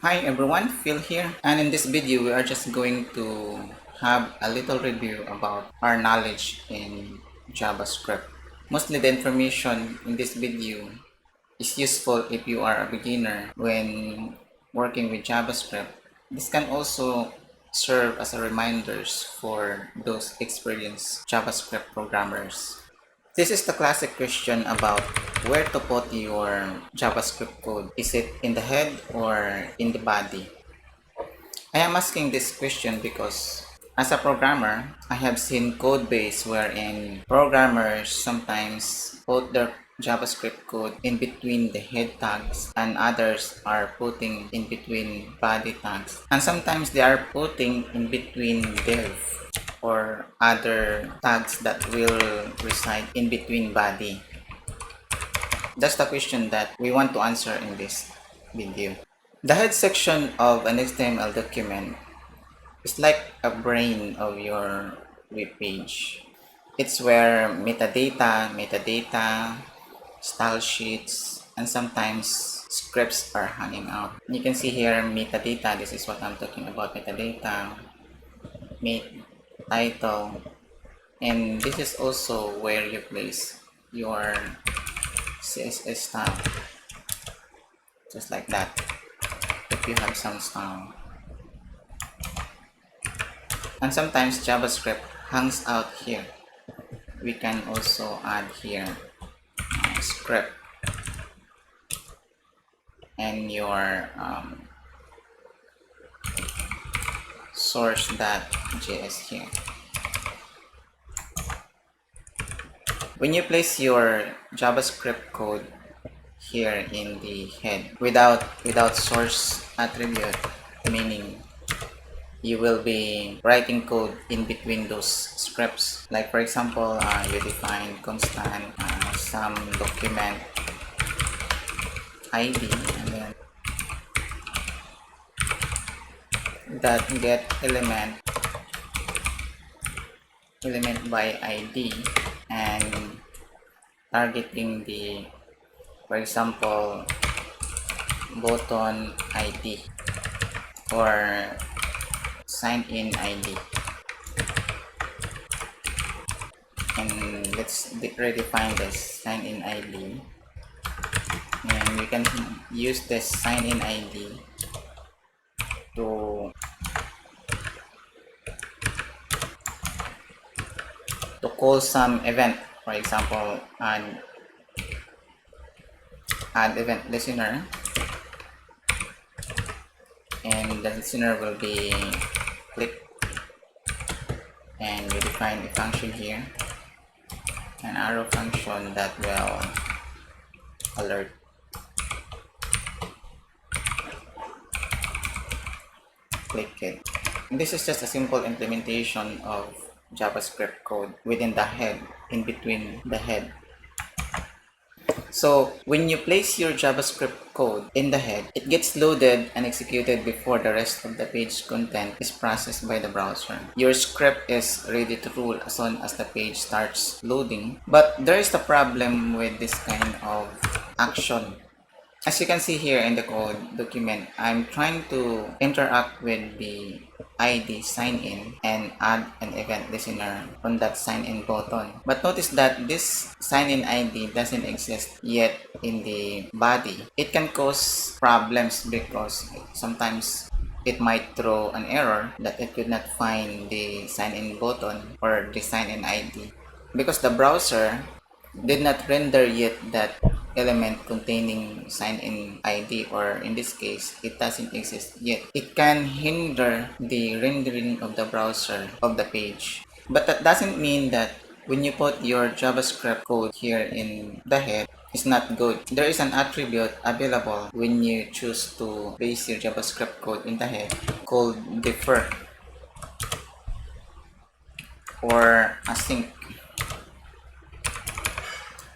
Hi everyone, Phil here, and in this video we are just going to have a little review about our knowledge in JavaScript. Mostly the information in this video is useful if you are a beginner when working with JavaScript. This can also serve as a reminders for those experienced JavaScript programmers. This is the classic question about where to put your JavaScript code. Is it in the head or in the body? I am asking this question because as a programmer, I have seen code base wherein programmers sometimes put their JavaScript code in between the head tags and others are putting in between body tags. And sometimes they are putting in between div or other tags that will reside in between body. That's the question that we want to answer in this video. The head section of an HTML document is like a brain of your web page. It's where metadata, style sheets, and sometimes scripts are hanging out. You can see here metadata. This is what I'm talking about, metadata, title, and this is also where you place your CSS style, just like that. If you have some style. And sometimes JavaScript hangs out here. We can also add here script and your source.js here. When you place your JavaScript code here in the head without source attribute, meaning you will be writing code in between those scripts. Like for example, you define constant some document ID and then that get element by ID and targeting the, for example, button ID or sign in ID. And let's redefine this sign in ID, and we can use this sign in ID to call some event. For example, add event listener, and the listener will be click, and we define a function here, an arrow function that will alert. Click it. And this is just a simple implementation of JavaScript code within the head, in between the head. So when you place your JavaScript code in the head, it gets loaded and executed before the rest of the page content is processed by the browser. Your script is ready to rule as soon as the page starts loading. But there is the problem with this kind of action. As you can see here in the code document, I'm trying to interact with the ID sign in and add an event listener on that sign in button. But notice that this sign in ID doesn't exist yet in the body. It can cause problems because sometimes it might throw an error that it could not find the sign in button or the sign in ID because the browser did not render yet that element containing sign-in ID, or in this case it doesn't exist yet. It can hinder the rendering of the browser of the page, but that doesn't mean that when you put your JavaScript code here in the head it's not good. There is an attribute available when you choose to place your JavaScript code in the head called defer or async,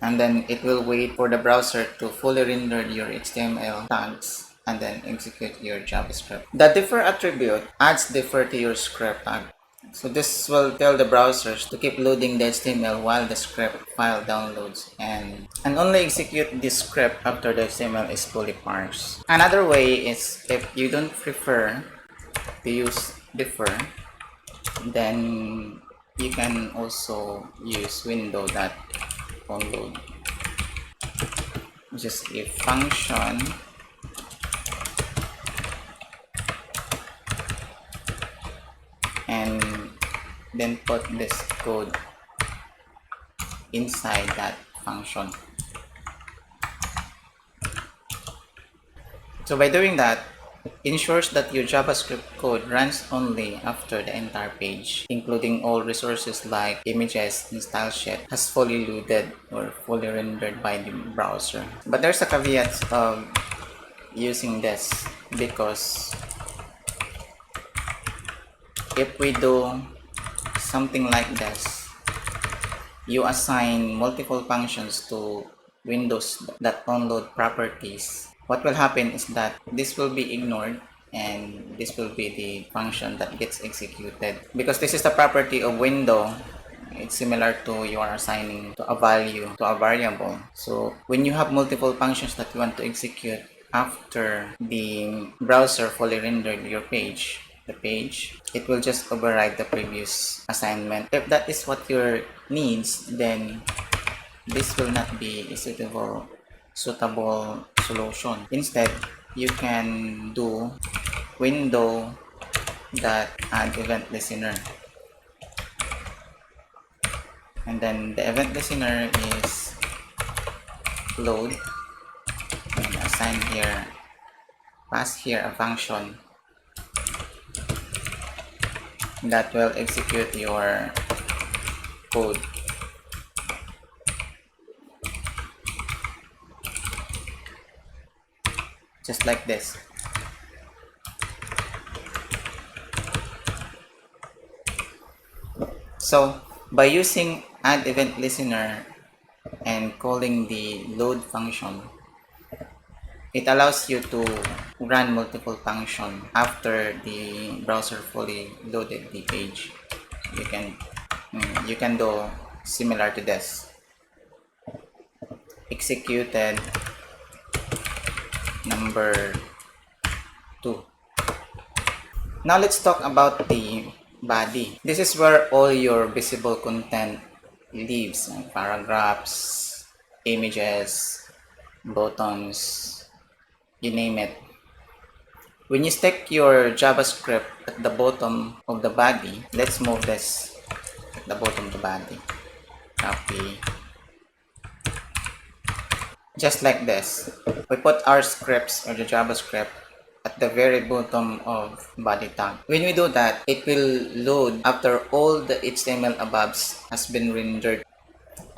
and then it will wait for the browser to fully render your HTML tags and then execute your JavaScript. The defer attribute adds defer to your script tag. So this will tell the browsers to keep loading the HTML while the script file downloads and only execute this script after the HTML is fully parsed. Another way is if you don't prefer to use defer, then you can also use window.onload, which is a function and then put this code inside that function. So by doing that, ensures that your JavaScript code runs only after the entire page, including all resources like images and style sheet, has fully loaded or fully rendered by the browser. But there's a caveat of using this, because if we do something like this, you assign multiple functions to Windows.onload properties. What will happen is that this will be ignored and this will be the function that gets executed. Because this is the property of window, it's similar to you are assigning to a value to a variable. So when you have multiple functions that you want to execute after the browser fully rendered your page, it will just override the previous assignment. If that is what your needs, then this will not be a suitable solution. Instead, you can do window.add event listener, and then the event listener is load, and assign here, pass here a function that will execute your code. Just like this. So by using add event listener and calling the load function, it allows you to run multiple functions after the browser fully loaded the page. You can do similar to this. Executed number 2. Now let's talk about the body. This is where all your visible content lives, paragraphs, images, buttons, you name it. When you stick your JavaScript at the bottom of the body, let's move this at the bottom of the body. Copy. Just like this. We put our scripts or the JavaScript at the very bottom of body tag. When we do that, it will load after all the HTML above has been rendered.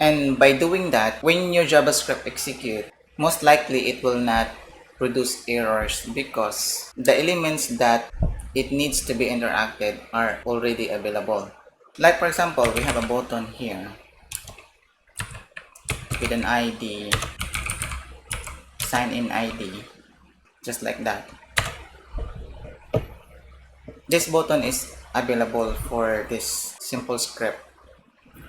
And by doing that, when your JavaScript execute, most likely it will not produce errors because the elements that it needs to be interacted are already available. Like for example, we have a button here with an ID, sign in ID, just like that. This button is available for this simple script.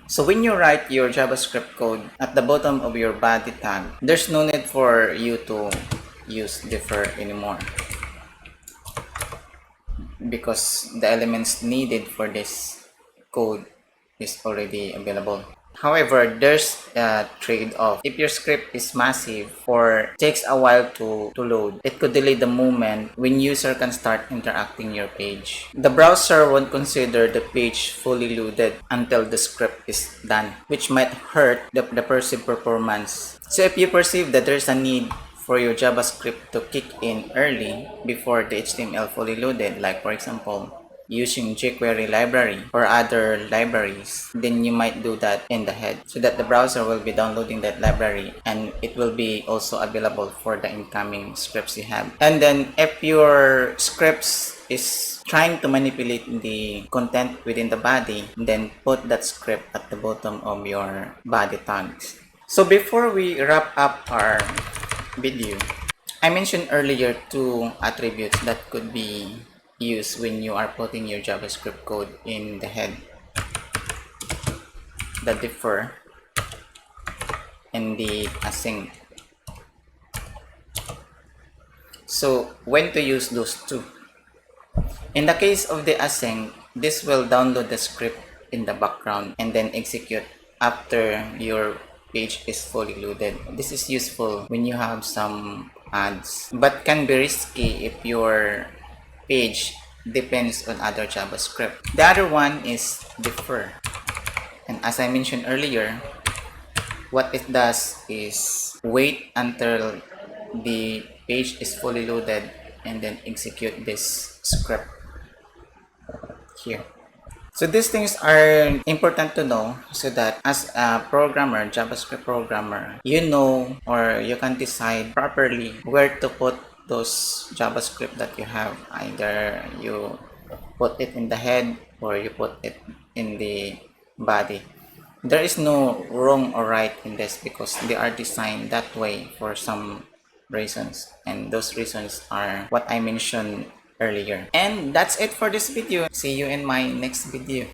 So when you write your JavaScript code at the bottom of your body tag, there's no need for you to use defer anymore, because the elements needed for this code is already available. However, there's a trade-off. If your script is massive or takes a while to load, it could delay the moment when user can start interacting your page. The browser won't consider the page fully loaded until the script is done, which might hurt the perceived performance. So if you perceive that there's a need for your JavaScript to kick in early before the HTML fully loaded, like for example, using jQuery library or other libraries, then you might do that in the head so that the browser will be downloading that library and it will be also available for the incoming scripts you have. And then if your scripts is trying to manipulate the content within the body, then put that script at the bottom of your body tags. So before we wrap up our video, I mentioned earlier 2 attributes that could be use when you are putting your JavaScript code in the head, the defer, and the async. So when to use those two? In the case of the async, this will download the script in the background and then execute after your page is fully loaded. This is useful when you have some ads, but can be risky if your page depends on other JavaScript. The other one is defer. And as I mentioned earlier, what it does is wait until the page is fully loaded and then execute this script here. So these things are important to know so that as a programmer, JavaScript programmer, you know or you can decide properly where to put those JavaScript that you have. Either you put it in the head or you put it in the body. There is no wrong or right in this because they are designed that way for some reasons, and those reasons are what I mentioned earlier. And that's it for this video. See you in my next video.